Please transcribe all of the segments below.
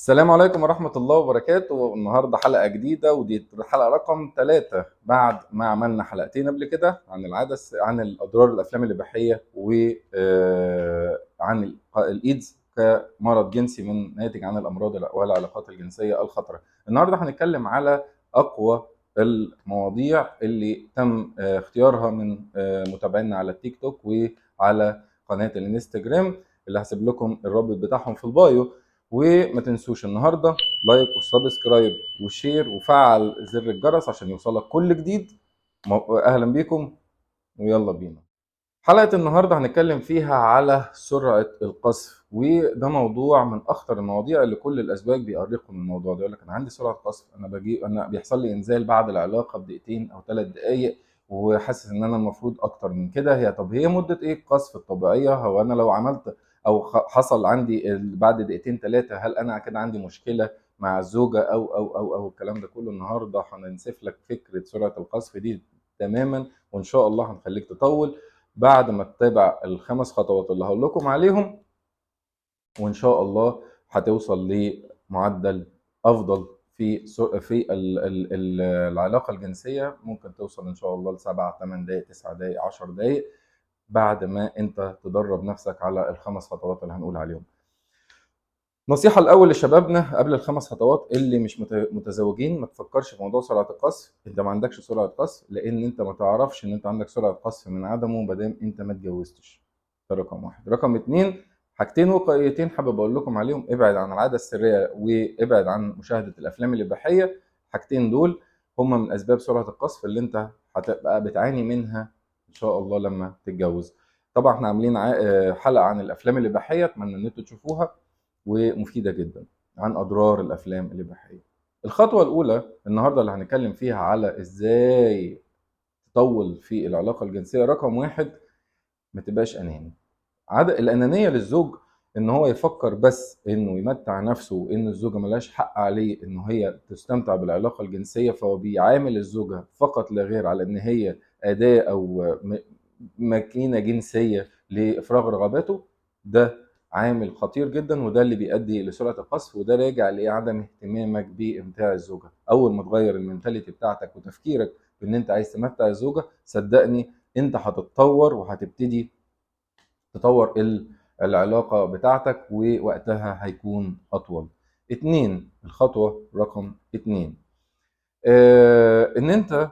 السلام عليكم ورحمة الله وبركاته. النهاردة حلقة جديدة، ودي الحلقة رقم 3 بعد ما عملنا حلقتين قبل كده عن عن الأضرار الأفلام الإباحية وعن الإيدز كمرض جنسي من ناتج عن الأمراض والعلاقات الجنسية الخطرة. النهاردة هنتكلم على أقوى المواضيع اللي تم اختيارها من متابعينا على التيك توك وعلى قناة الانستجرام اللي هسيب لكم الرابط بتاعهم في البايو. وما تنسوش النهارده لايك وسبسكرايب وشير وفعل زر الجرس عشان يوصلك كل جديد. اهلا بيكم ويلا بينا. حلقة النهارده هنتكلم فيها على سرعة القذف، وده موضوع من اخطر المواضيع اللي كل الازواج بيأرقوا من الموضوع ده. يقول لك انا عندي سرعة قذف، انا بيحصل لي انزال بعد العلاقة بدقيقتين او 3 دقائق، وحاسس ان انا المفروض اكتر من كده. هي مدة ايه القذف الطبيعية؟ هو انا لو عملت او حصل عندي بعد دقيقتين 3، هل انا كده عندي مشكلة مع الزوجة او الكلام ده كله؟ النهارده هننسف لك فكرة سرعة القذف دي تماما، وان شاء الله هنخليك تطول بعد ما تتابع ال5 خطوات اللي هقول لكم عليهم، وان شاء الله هتوصل لمعدل افضل في العلاقه الجنسيه. ممكن توصل ان شاء الله ل7 8 دقائق 9 دقائق 10 دقائق بعد ما انت تدرب نفسك على ال5 خطوات اللي هنقول عليهم. نصيحة الأول لشبابنا قبل ال5 خطوات اللي مش متزوجين: ما تفكرش في موضوع سرعة القذف. أنت ما عندكش سرعة قذف، لأن أنت ما تعرفش إن أنت عندك سرعة قذف من عدمه مادام أنت ما اتجوزتش. ده رقم واحد. رقم اتنين، حاجتين وقائيتين حابب أقول لكم عليهم: ابعد عن العادة السرية وابعد عن مشاهدة الأفلام الإباحية. حاجتين دول هما من أسباب سرعة القذف اللي أنت هتبقى بتعاني منها إن شاء الله لما تتجوز. طبعا احنا عاملين حلقة عن الأفلام الإباحية، أتمنى إن أنتوا تشوفوها، ومفيدة جدا عن أضرار الأفلام الإباحية. الخطوة الأولى النهاردة اللي هنتكلم فيها على إزاي تطول في العلاقة الجنسية: رقم واحد، ما تبقاش أناني. الأنانية للزوج إن هو يفكر بس إنه يمتع نفسه، وإن الزوجة ملهاش حق عليه إنه هي تستمتع بالعلاقة الجنسية، فهو بيعامل الزوجة فقط لا غير على إن هي أداة أو ماكينة جنسية لإفراغ رغباته. ده عامل خطير جدا، وده اللي بيؤدي لسرعة القذف، وده راجع لعدم اهتمامك بإمتاع الزوجة. أول ما تغير المنتاليتي بتاعتك وتفكيرك بإن أنت عايز تمتع الزوجة، صدقني أنت هتتطور وهتبتدي تطور العلاقة بتاعتك، ووقتها هيكون أطول. الخطوة رقم 2، إن أنت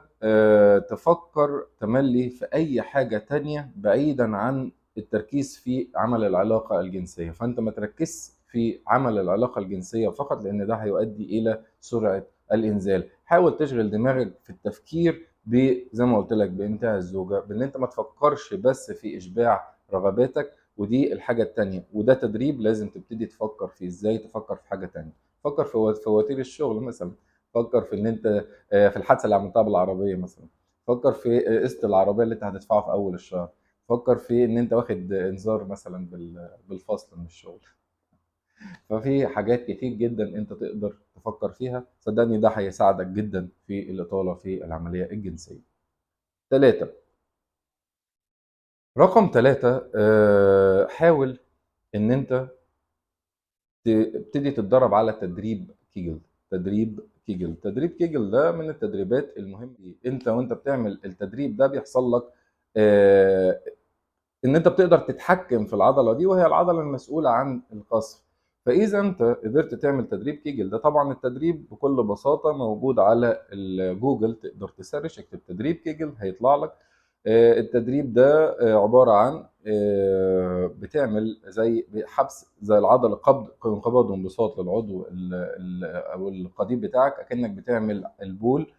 تفكر تملي في أي حاجة تانية بعيدا عن التركيز في عمل العلاقة الجنسية. فأنت ما تركز في عمل العلاقة الجنسية فقط، لأن ده هيؤدي إلى سرعة الإنزال. حاول تشغل دماغك في التفكير زي ما قلت لك بإمتاع الزوجة، بإن أنت ما تفكرش بس في إشباع رغباتك. ودي الحاجة التانية، وده تدريب لازم تبتدي تفكر فيه. إزاي تفكر في حاجة تانية؟ فكر في فواتير الشغل مثلا، فكر في ان انت في الحادثه اللي عملتها بالعربيه مثلا، فكر في قسط العربيه اللي انت هتدفعه في اول الشهر، فكر في ان انت واخد انذار مثلا بالفصل من الشغل. ففي حاجات كتير جدا انت تقدر تفكر فيها، صدقني ده هيساعدك جدا في الاطاله في العمليه الجنسيه. 3 رقم 3 حاول ان انت تبتدي تتدرب على تدريب كيجل. تدريب كيجل ده من التدريبات المهمة. انت وانت بتعمل التدريب ده بيحصل لك آه، ان انت بتقدر تتحكم في العضلة دي، وهي العضلة المسؤولة عن القصف. فاذا انت قدرت تعمل تدريب كيجل ده، طبعا التدريب بكل بساطة موجود على الجوجل، تقدر تسرش اكتب تدريب كيجل هيطلع لك. التدريب ده عبارة عن بتعمل زي حبس زي العضلة، انقباض وانبساط للعضو أو القضيب بتاعك، أكنك بتعمل البول.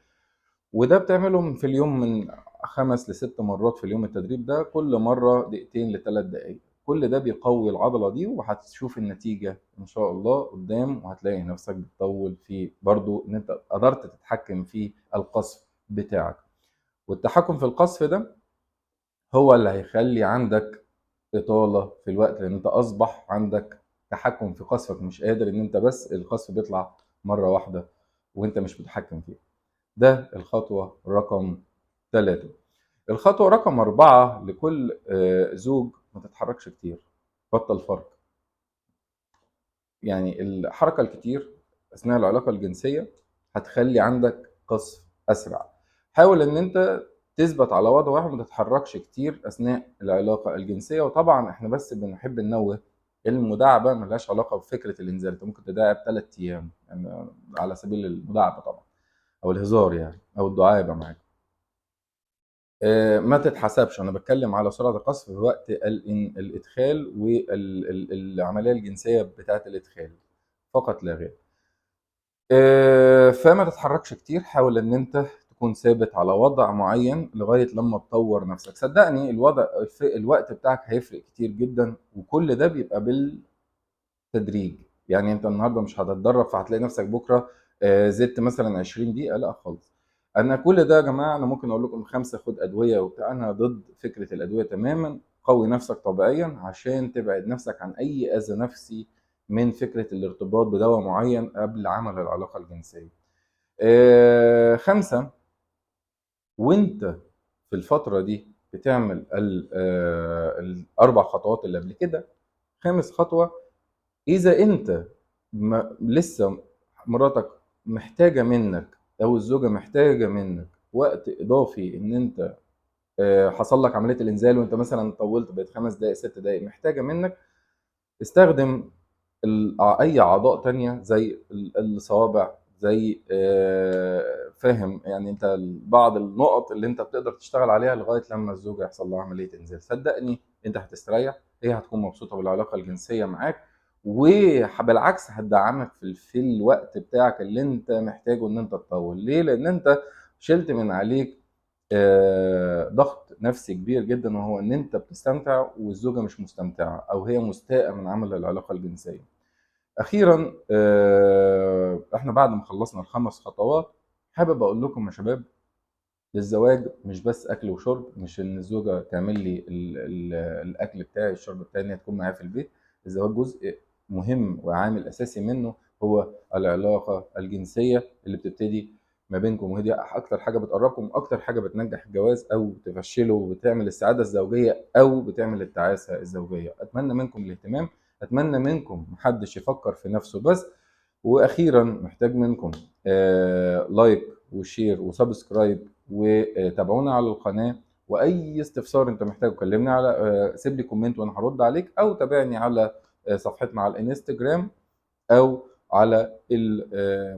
وده بتعملهم في اليوم من 5 ل6 مرات في اليوم. التدريب ده كل مرة دقيقتين ل3 دقايق. كل ده بيقوي العضلة دي، وهتشوف النتيجة إن شاء الله قدام، وهتلاقي نفسك بتطول في برضو إن أنت قدرت تتحكم في القصف بتاعك. والتحكم في القصف ده هو اللي هيخلي عندك إطالة في الوقت، لأن أنت أصبح عندك تحكم في قصفك، مش قادر إن أنت بس القصف بيطلع مرة واحدة وأنت مش متحكم فيه. ده الخطوة رقم 3. الخطوة رقم 4 لكل زوج: ما تتحركش كتير، بطل فرق. يعني الحركة الكتير أثناء العلاقة الجنسية هتخلي عندك قصف أسرع. حاول إن أنت تثبت على وضع واحد، ما تتحركش كتير أثناء العلاقة الجنسية. وطبعا إحنا بس بنحب ننوه، المداعبة ملهاش علاقة بفكرة الإنزال. أنت ممكن تداعب 3 أيام يعني على سبيل المداعبة طبعا، أو الهزار يعني، أو الدعابة معاك. ما تتحسبش. انا بتكلم على سرعه القذف في وقت الادخال والعمليه الجنسيه بتاعه الادخال فقط لا غير. فما تتحركش كتير. حاول ان انت تكون ثابت على وضع معين لغايه لما تطور نفسك. صدقني الوضع في الوقت بتاعك هيفرق كتير جدا، وكل ده بيبقى بالتدريج. يعني انت النهارده مش هتتدرب فهتلاقي نفسك بكره زدت مثلا 20 دقيقه، لا خالص. انا كل ده يا جماعه انا ممكن اقول لكم 5 خد ادويه وبتاع، انا ضد فكره الادويه تماما. قوي نفسك طبيعيا عشان تبعد نفسك عن اي اذى نفسي من فكره الارتباط بدواء معين قبل عمل العلاقه الجنسيه. 5، وانت في الفتره دي بتعمل الاربع خطوات اللي قبل كده، خامس خطوه، اذا انت ما لسه مراتك محتاجه منك او الزوجه محتاجه منك وقت اضافي، ان انت حصل لك عمليه الانزال وانت مثلا طولت بقت 5 دقائق 6 دقائق، محتاجه منك، استخدم اي اعضاء تانية زي الصوابع، زي فاهم يعني انت بعض النقط اللي انت بتقدر تشتغل عليها لغايه لما الزوجه يحصل لها عمليه انزال. صدقني انت هتستريح، هي هتكون مبسوطه بالعلاقه الجنسيه معاك، وبالعكس هتدعمك في الوقت بتاعك اللي انت محتاجه ان انت تطول. ليه؟ لان انت شلت من عليك ضغط نفسي كبير جدا، وهو ان انت بتستمتع والزوجه مش مستمتعه، او هي مستاءه من عمل العلاقه الجنسيه. اخيرا احنا بعد ما خلصنا ال5 خطوات، حابب اقول لكم يا شباب، الزواج مش بس اكل وشرب، مش ان الزوجه تعمل لي ال الاكل بتاعي الشرب بتاعي ان هي تكون معايا في البيت. الزواج جزء مهم وعامل اساسي منه هو العلاقه الجنسيه اللي بتبتدي ما بينكم، وهي دي اكتر حاجه بتقربكم، اكتر حاجه بتنجح الجواز او تفشله وبتعمل السعاده الزوجيه او بتعمل التعاسه الزوجيه. اتمنى منكم الاهتمام، اتمنى منكم محدش يفكر في نفسه بس. واخيرا محتاج منكم لايك وشير وسبسكرايب، وتابعونا على القناه. واي استفسار انت محتاجه كلمني على سيب لي كومنت وانا هرد عليك، او تابعني على صفحتنا على الانستجرام، او على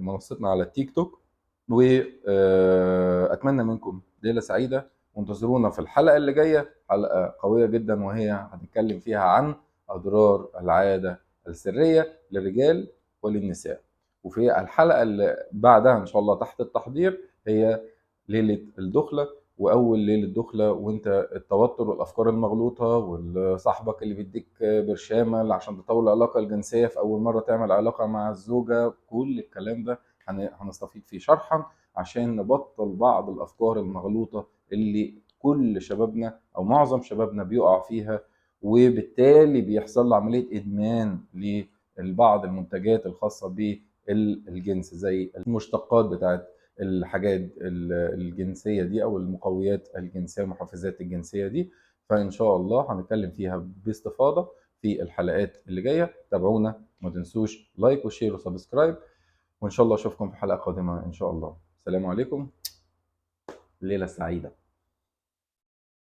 منصتنا على التيك توك. واتمنى منكم ليله سعيده، وانتظرونا في الحلقه اللي جايه، حلقه قويه جدا وهي هنتكلم فيها عن اضرار العاده السريه للرجال وللنساء. وفي الحلقه اللي بعدها ان شاء الله تحت التحضير هي ليله الدخله، واول ليله دخله وانت التوتر والافكار المغلوطه وصاحبك اللي بيديك برشامه عشان تطول العلاقه الجنسيه في اول مره تعمل علاقه مع الزوجه. كل الكلام ده هنستفيد فيه شرحا عشان نبطل بعض الافكار المغلوطه اللي كل شبابنا او معظم شبابنا بيقع فيها، وبالتالي بيحصل له عمليه ادمان لبعض المنتجات الخاصه بالجنس، زي المشتقات بتاعت الحاجات الجنسيه دي، او المقويات الجنسيه المحفزات الجنسيه دي. فان شاء الله هنتكلم فيها باستفاضه في الحلقات اللي جايه. تابعونا، ما تنسوش لايك وشير وسبسكرايب، وان شاء الله اشوفكم في حلقه قادمه ان شاء الله. السلام عليكم، ليله سعيده.